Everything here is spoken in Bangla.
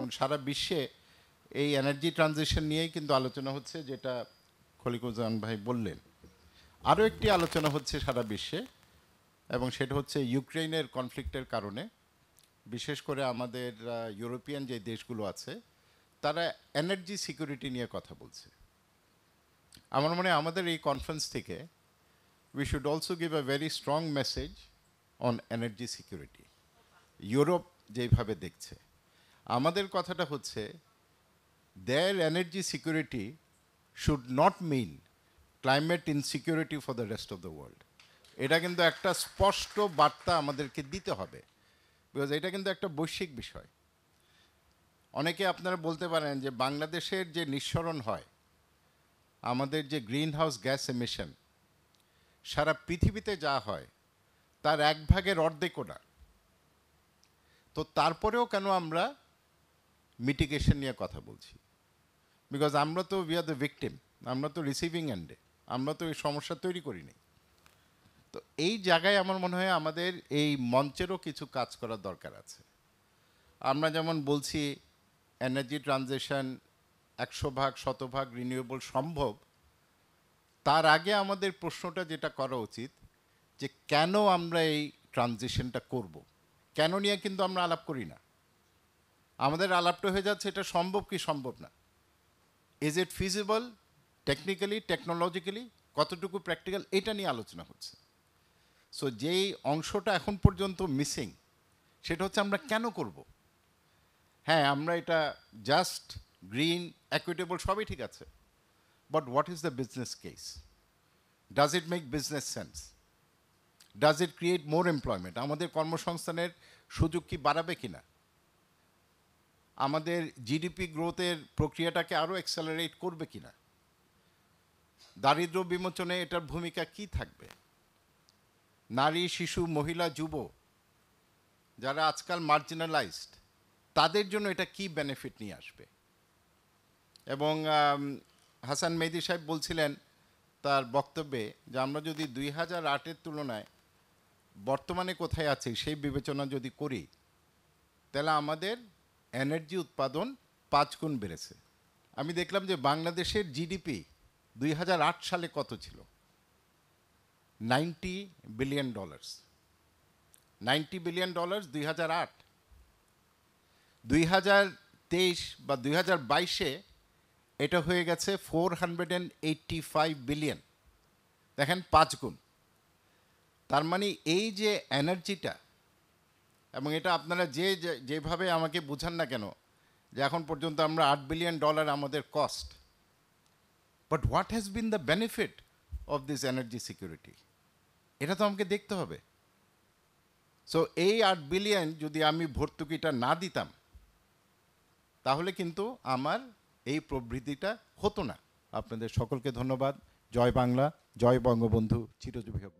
যেমন সারা বিশ্বে এই এনার্জি ট্রানজিশন নিয়েই কিন্তু আলোচনা হচ্ছে, যেটা খলিকুজ্জামান ভাই বললেন। আরও একটি আলোচনা হচ্ছে সারা বিশ্বে, এবং সেটা হচ্ছে ইউক্রেনের কনফ্লিক্টের কারণে বিশেষ করে আমাদের ইউরোপিয়ান যে দেশগুলো আছে তারা এনার্জি সিকিউরিটি নিয়ে কথা বলছে। আমার মনে হয় আমাদের এই কনফারেন্স থেকে we should also give a very strong message on energy security. Europe যেভাবে দেখছে, আমাদের কথাটা হচ্ছে their energy security should not mean climate insecurity for the rest of the world. এটা কিন্তু একটা স্পষ্ট বার্তা আমাদেরকে দিতে হবে, বিকজ এটা কিন্তু একটা বৈশ্বিক বিষয়। অনেকে আপনারা বলতে পারেন যে বাংলাদেশের যে নিঃসরণ হয়, আমাদের যে গ্রিন হাউস গ্যাস এমিশন সারা পৃথিবীতে যা হয় তার 1/অর্ধেকও না। তো তারপরেও কেন আমরা মিটিগেশন নিয়ে কথা বলছি? বিকজ আমরা তো উই আর দ্য ভিকটিম, আমরা তো রিসিভিং এন্ডে, আমরা তো এই সমস্যা তৈরি করিনি। তো এই জায়গায় আমার মনে হয় আমাদের এই মঞ্চেরও কিছু কাজ করার দরকার আছে। আমরা যেমন বলছি এনার্জি ট্রানজিশন 100% রিনিউয়েবল সম্ভব, তার আগে আমাদের প্রশ্নটা যেটা করা উচিত যে কেন আমরা এই ট্রানজিশনটা করব, কেন নিয়ে কিন্তু আমরা আলাপ করি না। আমাদের আলাপটা হয়ে যাচ্ছে এটা সম্ভব কি সম্ভব না, is it feasible technically, technologically, কতটুকু প্র্যাকটিক্যাল, এটা নিয়ে আলোচনা হচ্ছে। সো যেই অংশটা এখন পর্যন্ত মিসিং সেটা হচ্ছে আমরা কেন করব। হ্যাঁ, আমরা এটা জাস্ট গ্রিন একুইটেবল সবই ঠিক আছে, but what is the business case? Does it make business sense? Does it create more employment? আমাদের কর্মসংস্থানের সুযোগ কি বাড়াবে কিনা? আমাদের জিডিপি গ্রোথের প্রক্রিয়াটাকে আরও অ্যাক্সেলারেট করবে কিনা? দারিদ্র্য বিমোচনে এটার ভূমিকা কি থাকবে? নারী, শিশু, মহিলা, যুব যারা আজকাল মার্জিনালাইজড, তাদের জন্য এটা কি বেনিফিট নিয়ে আসবে? এবং হাসান মেহেদী সাহেব বলছিলেন তার বক্তব্যে যে আমরা যদি 2008-এর তুলনায় বর্তমানে কোথায় আছি সেই বিবেচনা যদি করি, তাহলে আমাদের এনার্জি উৎপাদন 5 গুণ বেড়েছে। আমি দেখলাম যে বাংলাদেশের জিডিপি 2008 সালে কত ছিল? $90 বিলিয়ন। $90 বিলিয়ন 2008। 2023 বা 2022-এ এটা হয়ে গেছে 485 বিলিয়ন। দেখেন 5 গুণ। তার মানে এই যে এনার্জিটা, এবং এটা আপনারা যেভাবে আমাকে বুঝান না কেন যে এখন পর্যন্ত আমরা $8 বিলিয়ন আমাদের cost, but what has been the benefit of this energy security? এটা তো আমাকে দেখতে হবে। সো এই 8 বিলিয়ন যদি আমি ভর্তুকিটা না দিতাম, তাহলে কিন্তু আমার এই প্রবৃদ্ধিটা হতো না। আপনাদের সকলকে ধন্যবাদ। জয় বাংলা, জয় বঙ্গবন্ধু, চিরজীবী হোক।